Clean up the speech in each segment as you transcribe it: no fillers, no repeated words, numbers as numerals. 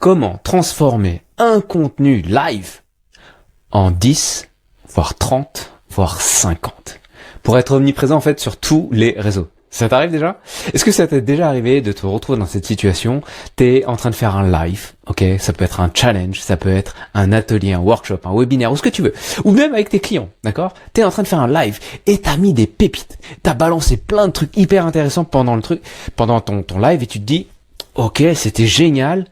comment transformer un contenu live en 10, voire 30, voire 50 pour être omniprésent en fait sur tous les réseaux. Ça t'arrive déjà? Est-ce que ça t'est déjà arrivé de te retrouver dans cette situation? T'es en train de faire un live, ok? Ça peut être un challenge, ça peut être un atelier, un workshop, un webinaire, ou ce que tu veux. Ou même avec tes clients, d'accord? T'es en train de faire un live et t'as mis des pépites. T'as balancé plein de trucs hyper intéressants pendant ton live et tu te dis, ok, c'était génial.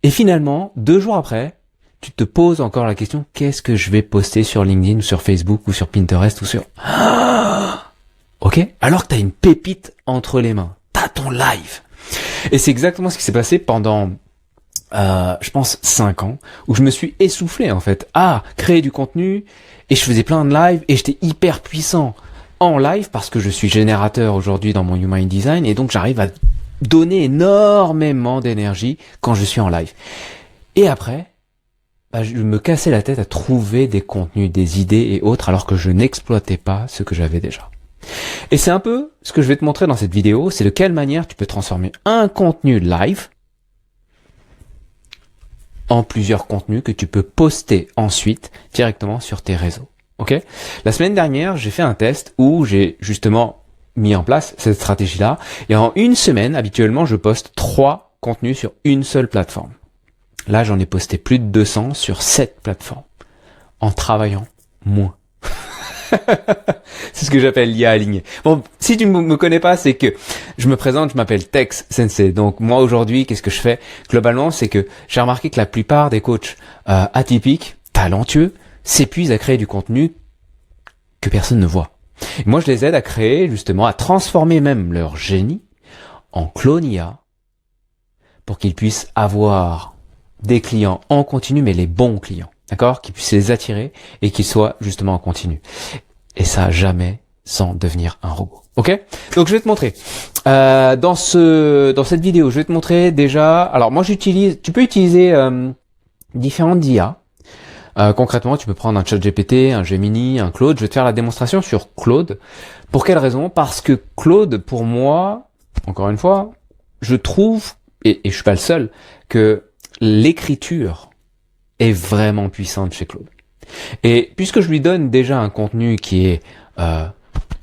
Et finalement, 2 jours après, tu te poses encore la question, qu'est-ce que je vais poster sur LinkedIn ou sur Facebook ou sur Pinterest ou sur... Ok? Alors que t'as une pépite entre les mains. T'as ton live. Et c'est exactement ce qui s'est passé pendant, je pense, 5 ans, où je me suis essoufflé, en fait, à créer du contenu, et je faisais plein de lives, et j'étais hyper puissant en live, parce que je suis générateur aujourd'hui dans mon Human Design, et donc j'arrive à donner énormément d'énergie quand je suis en live. Et après, je me cassais la tête à trouver des contenus, des idées et autres, alors que je n'exploitais pas ce que j'avais déjà. Et c'est un peu ce que je vais te montrer dans cette vidéo, c'est de quelle manière tu peux transformer un contenu live en plusieurs contenus que tu peux poster ensuite directement sur tes réseaux. Ok? La semaine dernière, j'ai fait un test où j'ai justement mis en place cette stratégie-là. Et en une semaine, habituellement, je poste 3 contenus sur une seule plateforme. Là, j'en ai posté plus de 200 sur 7 plateformes en travaillant moins. C'est ce que j'appelle l'IA alignée. Bon, si tu me connais pas, c'est que je me présente, je m'appelle Tex Sensei. Donc moi aujourd'hui, qu'est-ce que je fais? Globalement, c'est que j'ai remarqué que la plupart des coachs atypiques, talentueux, s'épuisent à créer du contenu que personne ne voit. Et moi, je les aide à créer, justement, à transformer même leur génie en clone IA pour qu'ils puissent avoir des clients en continu, mais les bons clients. D'accord? Qui puissent les attirer et qu'ils soient justement en continu. Et ça, jamais sans devenir un robot. Ok? Donc, je vais te montrer. Dans cette vidéo, je vais te montrer déjà... Alors, moi, tu peux utiliser différentes IA. Concrètement, tu peux prendre un ChatGPT, un Gemini, un Claude. Je vais te faire la démonstration sur Claude. Pour quelle raison? Parce que Claude, pour moi, encore une fois, je trouve, et je suis pas le seul, que l'écriture est vraiment puissante chez Claude. Et puisque je lui donne déjà un contenu qui est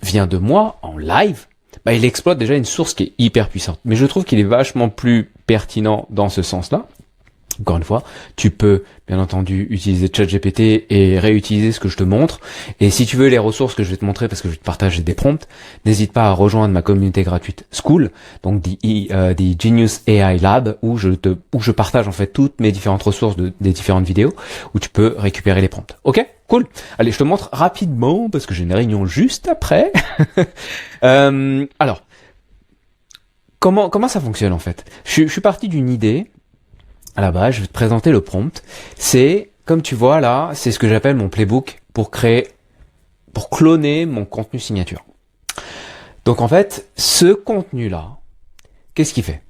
vient de moi en live, il exploite déjà une source qui est hyper puissante. Mais je trouve qu'il est vachement plus pertinent dans ce sens-là. Encore une fois, tu peux bien entendu utiliser ChatGPT et réutiliser ce que je te montre. Et si tu veux les ressources que je vais te montrer, parce que je vais te partager des prompts, n'hésite pas à rejoindre ma communauté gratuite School, donc the Genius AI Lab, où je partage en fait toutes mes différentes ressources des différentes vidéos, où tu peux récupérer les prompts. Ok, cool. Allez, je te montre rapidement parce que j'ai une réunion juste après. Alors, comment ça fonctionne en fait? Je suis parti d'une idée. À la base, je vais te présenter le prompt. C'est, comme tu vois là, c'est ce que j'appelle mon playbook pour cloner mon contenu signature. Donc en fait, ce contenu-là, qu'est-ce qu'il fait?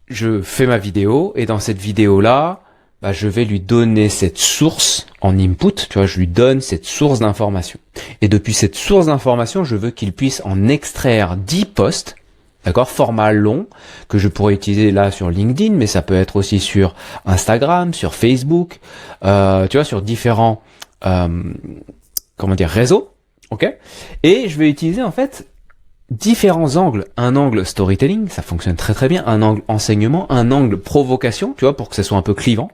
Je fais ma vidéo et dans cette vidéo-là, je vais lui donner cette source en input, tu vois, je lui donne cette source d'information. Et depuis cette source d'information, je veux qu'il puisse en extraire 10 posts. D'accord, format long que je pourrais utiliser là sur LinkedIn, mais ça peut être aussi sur Instagram, sur Facebook, tu vois, sur différents réseaux, ok. Et je vais utiliser en fait différents angles. Un angle storytelling, ça fonctionne très très bien. Un angle enseignement, un angle provocation, tu vois, pour que ça soit un peu clivant.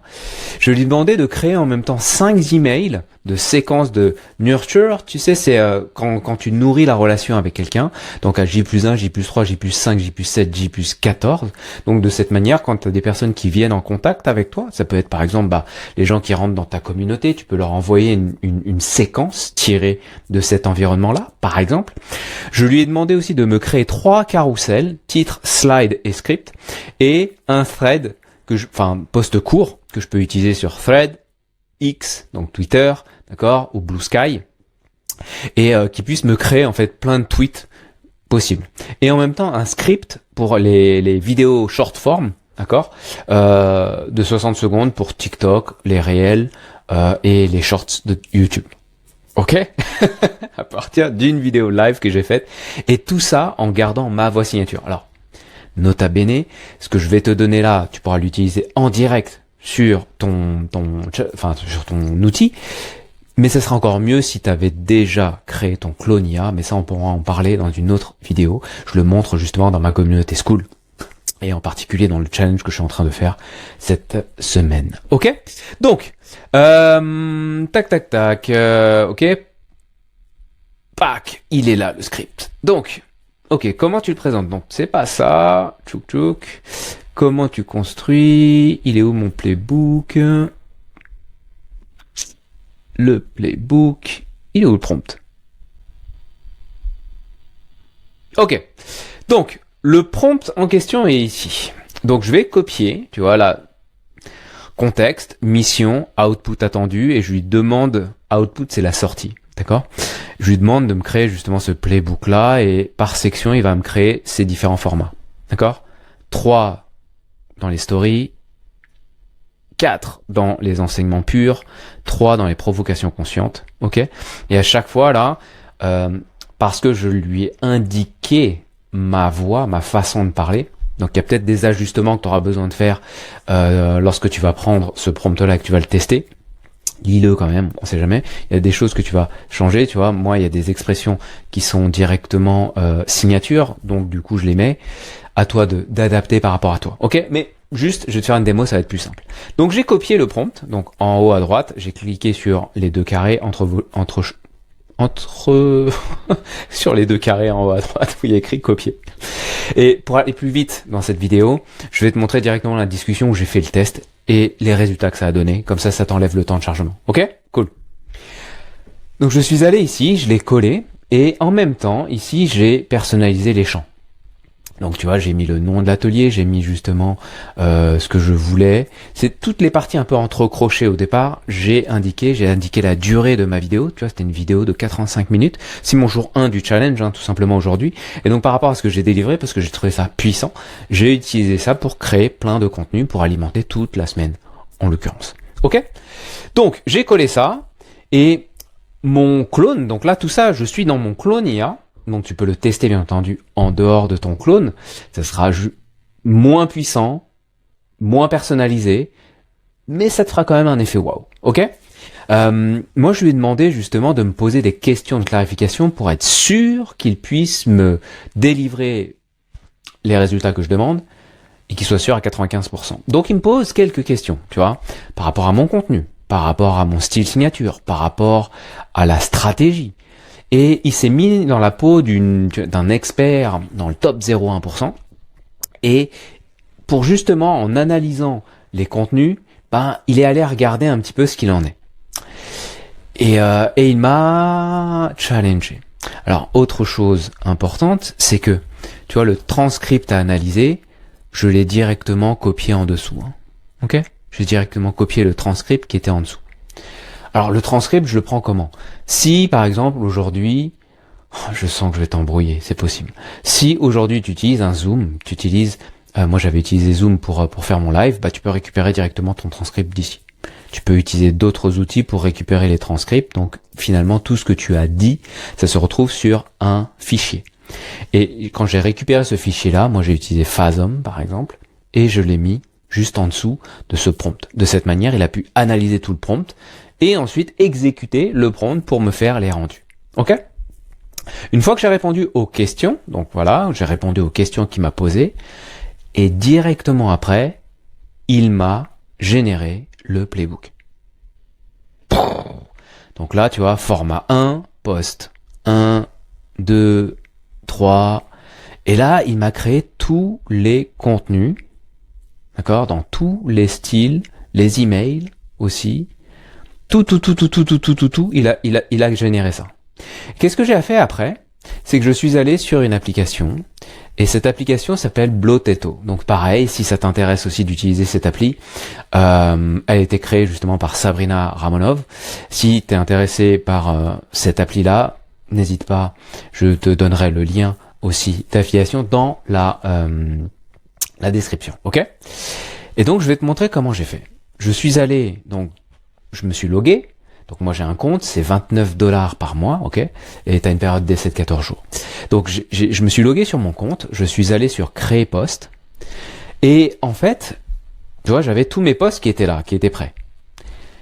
Je vais lui demander de créer en même temps 5 emails de séquences de nurture. Tu sais, c'est quand tu nourris la relation avec quelqu'un. Donc à J+1, J+3, J+5, J+7, J+14. Donc de cette manière, quand tu as des personnes qui viennent en contact avec toi, ça peut être par exemple les gens qui rentrent dans ta communauté, tu peux leur envoyer une séquence tirée de cet environnement-là, par exemple. Je lui ai demandé aussi de me créer 3 carousels, titre, slide et script, et un thread post court que je peux utiliser sur Thread, X, donc Twitter, d'accord, ou Blue Sky, et qui puisse me créer en fait plein de tweets possibles. Et en même temps un script pour les vidéos short form, d'accord, de 60 secondes pour TikTok, les réels et les shorts de YouTube. Ok? à partir d'une vidéo live que j'ai faite, et tout ça en gardant ma voix signature. Alors, Nota bene, ce que je vais te donner là, tu pourras l'utiliser en direct sur sur ton outil. Mais ce sera encore mieux si tu avais déjà créé ton clone IA, mais ça on pourra en parler dans une autre vidéo. Je le montre justement dans ma communauté Skool, et en particulier dans le challenge que je suis en train de faire cette semaine. Ok? Donc, ok? Pac, il est là le script. Donc, ok, comment tu le présentes? Donc, c'est pas ça, tchouk tchouk. Comment tu construis? Il est où mon playbook? Le playbook, il est où le prompt? Ok, donc le prompt en question est ici. Donc je vais copier, tu vois là, contexte, mission, output attendu, et je lui demande, output c'est la sortie, d'accord? Je lui demande de me créer justement ce playbook là, et par section il va me créer ces différents formats, d'accord? 3 dans les stories, 4 dans les enseignements purs, 3 dans les provocations conscientes, ok? Et à chaque fois là, parce que je lui ai indiqué ma voix, ma façon de parler, donc il y a peut-être des ajustements que tu auras besoin de faire lorsque tu vas prendre ce prompt-là et que tu vas le tester. Lis-le quand même, on sait jamais. Il y a des choses que tu vas changer, tu vois. Moi, il y a des expressions qui sont directement signatures, donc du coup je les mets. À toi d'adapter par rapport à toi, ok? Mais juste, je vais te faire une démo, ça va être plus simple. Donc j'ai copié le prompt, donc en haut à droite, j'ai cliqué sur les deux carrés sur les deux carrés en haut à droite où il y a écrit copier. Et pour aller plus vite dans cette vidéo, je vais te montrer directement la discussion où j'ai fait le test et les résultats que ça a donné. Comme ça t'enlève le temps de chargement. Ok? Cool. Donc je suis allé ici, je l'ai collé et en même temps, ici, j'ai personnalisé les champs. Donc tu vois, j'ai mis le nom de l'atelier, j'ai mis justement ce que je voulais. C'est toutes les parties un peu entrecrochées au départ. J'ai indiqué la durée de ma vidéo. Tu vois, c'était une vidéo de 85 minutes. C'est mon jour 1 du challenge, tout simplement aujourd'hui. Et donc par rapport à ce que j'ai délivré, parce que j'ai trouvé ça puissant, j'ai utilisé ça pour créer plein de contenu pour alimenter toute la semaine, en l'occurrence. Ok? Donc j'ai collé ça et mon clone. Donc là, tout ça, je suis dans mon clone IA. Donc tu peux le tester bien entendu en dehors de ton clone. Ça sera moins puissant, moins personnalisé, mais ça te fera quand même un effet waouh. Ok? Moi je lui ai demandé justement de me poser des questions de clarification pour être sûr qu'il puisse me délivrer les résultats que je demande et qu'il soit sûr à 95%. Donc il me pose quelques questions, tu vois, par rapport à mon contenu, par rapport à mon style signature, par rapport à la stratégie. Et il s'est mis dans la peau d'un expert dans le top 0,1%. Et pour justement, en analysant les contenus, il est allé regarder un petit peu ce qu'il en est. Et il m'a challengé. Alors, autre chose importante, c'est que, tu vois, le transcript à analyser, je l'ai directement copié en dessous. Ok? J'ai directement copié le transcript qui était en dessous. Alors le transcript, je le prends comment? Si par exemple aujourd'hui, je sens que je vais t'embrouiller, c'est possible. Si aujourd'hui tu utilises un Zoom, moi j'avais utilisé Zoom pour faire mon live, tu peux récupérer directement ton transcript d'ici. Tu peux utiliser d'autres outils pour récupérer les transcripts. Donc finalement tout ce que tu as dit, ça se retrouve sur un fichier. Et quand j'ai récupéré ce fichier-là, moi j'ai utilisé Phasm par exemple, et je l'ai mis juste en dessous de ce prompt. De cette manière, il a pu analyser tout le prompt et ensuite exécuter le prompt pour me faire les rendus. Ok? Une fois que j'ai répondu aux questions, donc voilà, j'ai répondu aux questions qu'il m'a posées, et directement après, il m'a généré le playbook. Donc là, tu vois, format 1, post 1, 2, 3, et là, il m'a créé tous les contenus, d'accord, dans tous les styles, les emails aussi, tout, il a généré ça. Qu'est-ce que j'ai fait après? C'est que je suis allé sur une application, et cette application s'appelle Bloteto. Donc pareil, si ça t'intéresse aussi d'utiliser cette appli, elle a été créée justement par Sabrina Ramonov. Si t'es intéressé par cette appli-là, n'hésite pas, je te donnerai le lien aussi d'affiliation dans la description, ok? Et donc je vais te montrer comment j'ai fait. Je suis allé, donc je me suis logué, Donc moi j'ai un compte, c'est $29 par mois, ok? Et t'as une période d'essai de 14 jours. Donc je me suis logué sur mon compte, je suis allé sur créer post, et en fait, tu vois, j'avais tous mes posts qui étaient là, qui étaient prêts.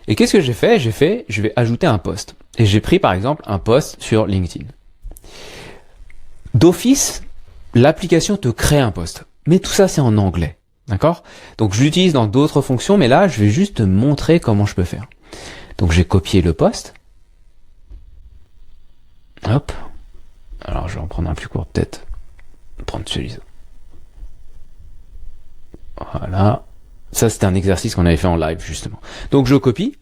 Et qu'est-ce que j'ai fait? Je vais ajouter un post. Et j'ai pris par exemple un post sur LinkedIn. D'office, l'application te crée un post. Mais tout ça c'est en anglais. D'accord? Donc je l'utilise dans d'autres fonctions, mais là je vais juste te montrer comment je peux faire. Donc j'ai copié le post. Hop. Alors je vais en prendre un plus court peut-être. Prendre celui-là. Voilà. Ça c'était un exercice qu'on avait fait en live justement. Donc je copie.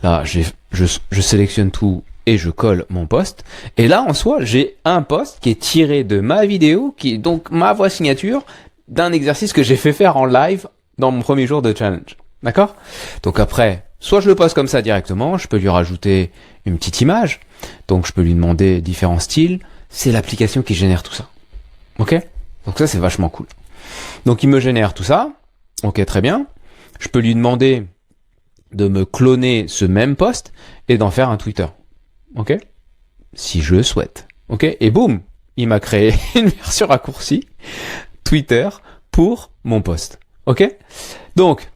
Là je sélectionne tout et je colle mon post. Et là en soi j'ai un post qui est tiré de ma vidéo, qui est donc ma voix signature, d'un exercice que j'ai fait faire en live dans mon premier jour de challenge. D'accord? Donc après, soit je le poste comme ça directement, je peux lui rajouter une petite image, donc je peux lui demander différents styles, c'est l'application qui génère tout ça. Ok? Donc ça c'est vachement cool. Donc il me génère tout ça, ok très bien, je peux lui demander de me cloner ce même post et d'en faire un Twitter. Ok? Si je le souhaite. Ok? Et boum! Il m'a créé une version raccourcie Twitter pour mon post. Ok? Donc,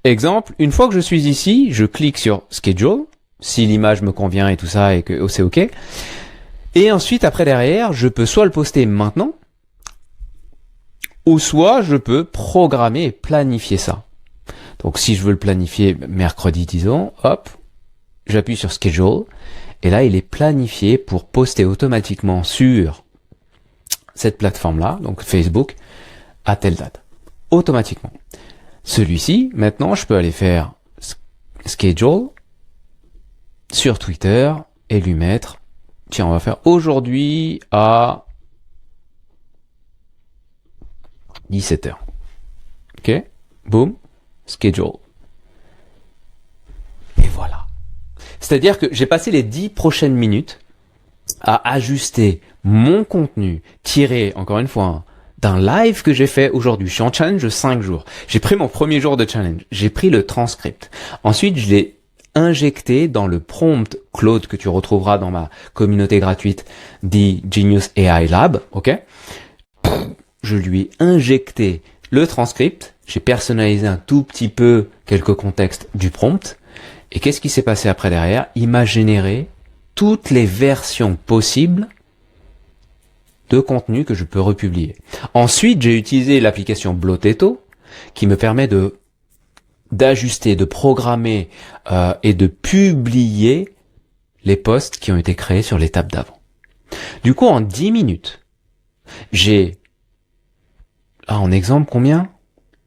exemple, une fois que je suis ici, je clique sur Schedule, si l'image me convient et tout ça et que c'est ok. Et ensuite, après derrière, je peux soit le poster maintenant, ou soit je peux programmer et planifier ça. Donc si je veux le planifier mercredi, disons, hop, j'appuie sur Schedule, et là il est planifié pour poster automatiquement sur cette plateforme-là, donc Facebook, à telle date. Automatiquement. Celui-ci, maintenant, je peux aller faire Schedule sur Twitter et lui mettre, tiens, on va faire aujourd'hui à 17h. Ok? Boom. Schedule. Et voilà. C'est-à-dire que j'ai passé les 10 prochaines minutes à ajuster mon contenu tiré, encore une fois, d'un live que j'ai fait aujourd'hui. Je suis en challenge de 5 jours. J'ai pris mon premier jour de challenge. J'ai pris le transcript. Ensuite, je l'ai injecté dans le prompt Claude que tu retrouveras dans ma communauté gratuite The Genius AI Lab. Ok? Je lui ai injecté le transcript. J'ai personnalisé un tout petit peu quelques contextes du prompt. Et qu'est-ce qui s'est passé après derrière? Il m'a généré toutes les versions possibles de contenu que je peux republier. Ensuite, j'ai utilisé l'application Bloteto qui me permet d'ajuster, de programmer et de publier les posts qui ont été créés sur l'étape d'avant. Du coup, en 10 minutes, j'ai, en exemple, combien?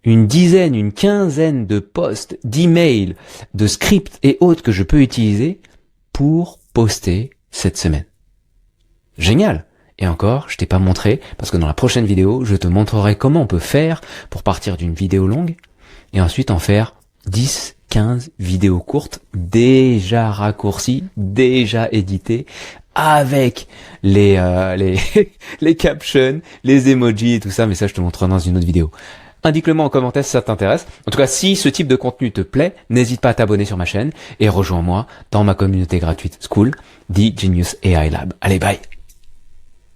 Une dizaine, une quinzaine de posts, d'emails, de scripts et autres que je peux utiliser pour poster cette semaine. Génial! Et encore, je t'ai pas montré, parce que dans la prochaine vidéo, je te montrerai comment on peut faire pour partir d'une vidéo longue et ensuite en faire 10, 15 vidéos courtes, déjà raccourcies, déjà éditées, avec les les captions, les emojis et tout ça, mais ça je te montrerai dans une autre vidéo. Indique-le moi en commentaire si ça t'intéresse. En tout cas, si ce type de contenu te plaît, n'hésite pas à t'abonner sur ma chaîne et rejoins-moi dans ma communauté gratuite School, The Genius AI Lab. Allez, bye!